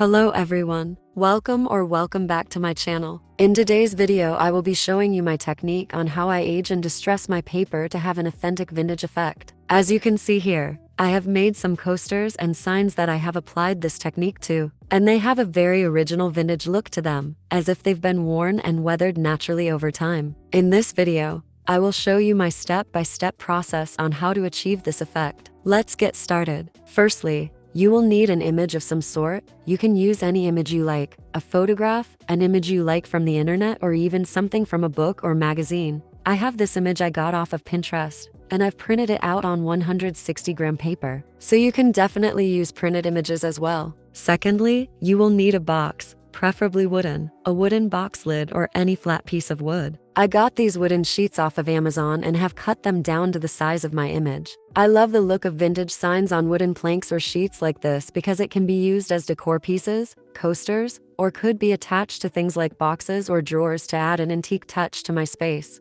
Hello everyone, welcome back to my channel. In today's video I will be showing you my technique on how I age and distress my paper to have an authentic vintage effect. As you can see here, I have made some coasters and signs that I have applied this technique to, and they have a very original vintage look to them, as if they've been worn and weathered naturally over time. In this video, I will show you my step-by-step process on how to achieve this effect. Let's get started. Firstly, you will need an image of some sort. You can use any image you like, a photograph, an image you like from the internet, or even something from a book or magazine. I have this image I got off of Pinterest, and I've printed it out on 160-gram paper. So you can definitely use printed images as well. Secondly, you will need a box, preferably wooden, a wooden box lid or any flat piece of wood. I got these wooden sheets off of Amazon and have cut them down to the size of my image. I love the look of vintage signs on wooden planks or sheets like this because it can be used as decor pieces, coasters, or could be attached to things like boxes or drawers to add an antique touch to my space.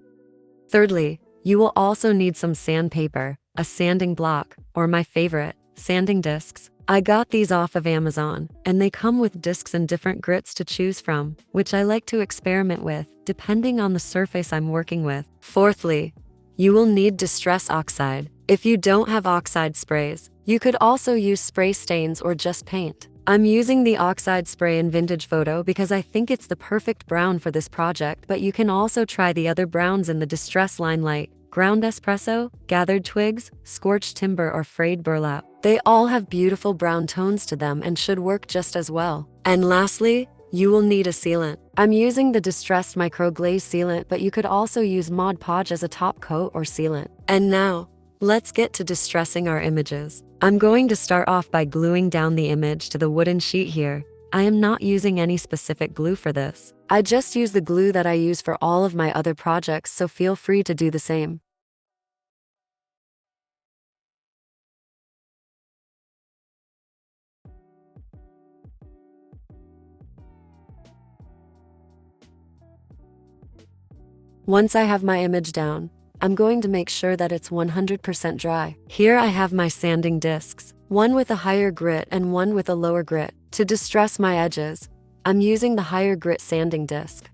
Thirdly, you will also need some sandpaper, a sanding block, or my favorite, sanding discs. I got these off of Amazon, and they come with discs and different grits to choose from, which I like to experiment with, depending on the surface I'm working with. Fourthly, you will need distress oxide. If you don't have oxide sprays, you could also use spray stains or just paint. I'm using the oxide spray in Vintage Photo because I think it's the perfect brown for this project, but you can also try the other browns in the distress line like ground espresso, gathered twigs, scorched timber, or frayed burlap. They all have beautiful brown tones to them and should work just as well. And lastly, you will need a sealant. I'm using the distressed microglaze sealant, but you could also use Mod Podge as a top coat or sealant. And now, let's get to distressing our images. I'm going to start off by gluing down the image to the wooden sheet here. I am not using any specific glue for this. I just use the glue that I use for all of my other projects, so feel free to do the same. Once I have my image down, I'm going to make sure that it's 100% dry. Here I have my sanding discs, one with a higher grit and one with a lower grit. To distress my edges, I'm using the higher grit sanding disc.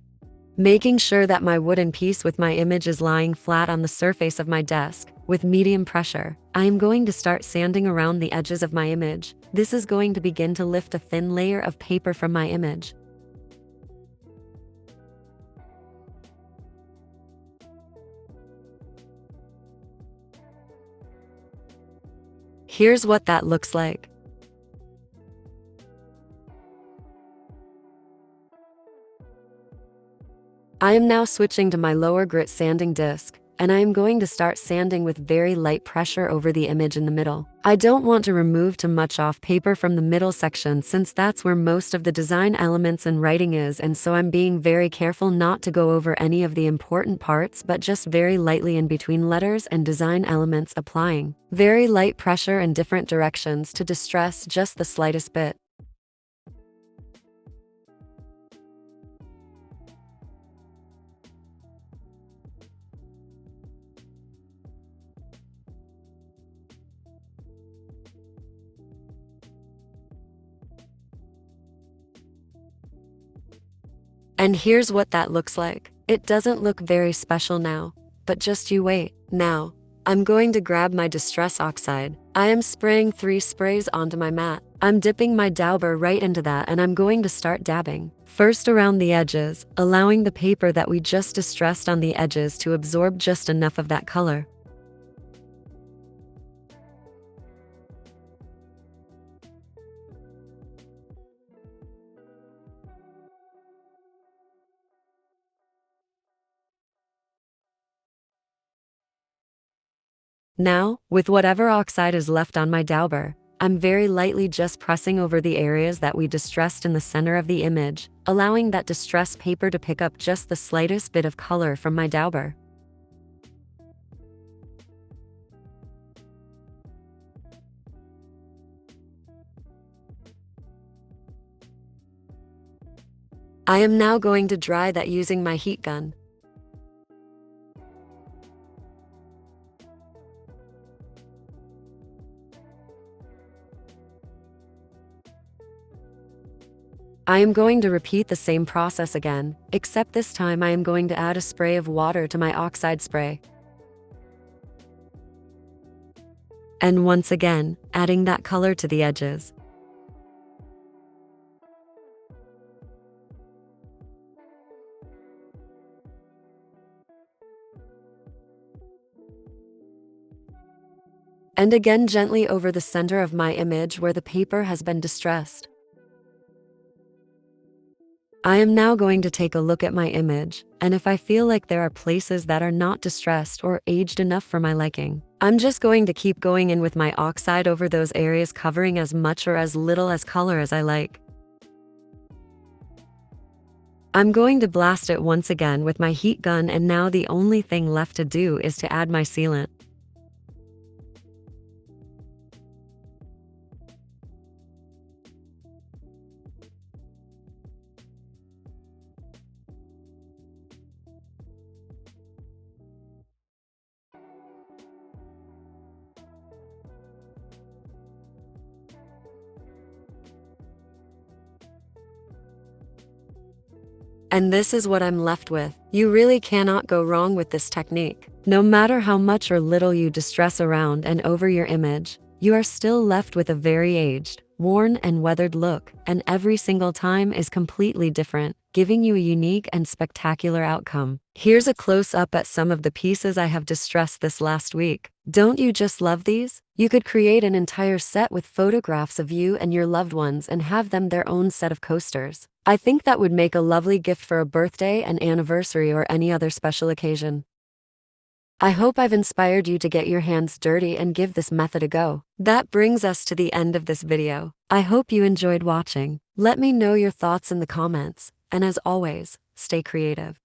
Making sure that my wooden piece with my image is lying flat on the surface of my desk, with medium pressure, I am going to start sanding around the edges of my image. This is going to begin to lift a thin layer of paper from my image. Here's what that looks like. I am now switching to my lower grit sanding disc, and I am going to start sanding with very light pressure over the image in the middle. I don't want to remove too much off paper from the middle section since that's where most of the design elements and writing is, and so I'm being very careful not to go over any of the important parts, but just very lightly in between letters and design elements, applying very light pressure in different directions to distress just the slightest bit. And here's what that looks like. It doesn't look very special now, but just you wait. Now, I'm going to grab my distress oxide. I am spraying 3 sprays onto my mat. I'm dipping my dauber right into that, and I'm going to start dabbing. First around the edges, allowing the paper that we just distressed on the edges to absorb just enough of that color. Now, with whatever oxide is left on my dauber, I'm very lightly just pressing over the areas that we distressed in the center of the image, allowing that distressed paper to pick up just the slightest bit of color from my dauber. I am now going to dry that using my heat gun. I am going to repeat the same process again, except this time I am going to add a spray of water to my oxide spray. And once again, adding that color to the edges. And again gently over the center of my image where the paper has been distressed. I am now going to take a look at my image, and if I feel like there are places that are not distressed or aged enough for my liking, I'm just going to keep going in with my oxide over those areas, covering as much or as little as color as I like. I'm going to blast it once again with my heat gun, and now the only thing left to do is to add my sealant. And this is what I'm left with. You really cannot go wrong with this technique. No matter how much or little you distress around and over your image, you are still left with a very aged, worn and weathered look, and every single time is completely different, giving you a unique and spectacular outcome. Here's a close-up at some of the pieces I have distressed this last week. Don't you just love these? You could create an entire set with photographs of you and your loved ones and have them their own set of coasters. I think that would make a lovely gift for a birthday, an anniversary, or any other special occasion. I hope I've inspired you to get your hands dirty and give this method a go. That brings us to the end of this video. I hope you enjoyed watching. Let me know your thoughts in the comments, and as always, stay creative.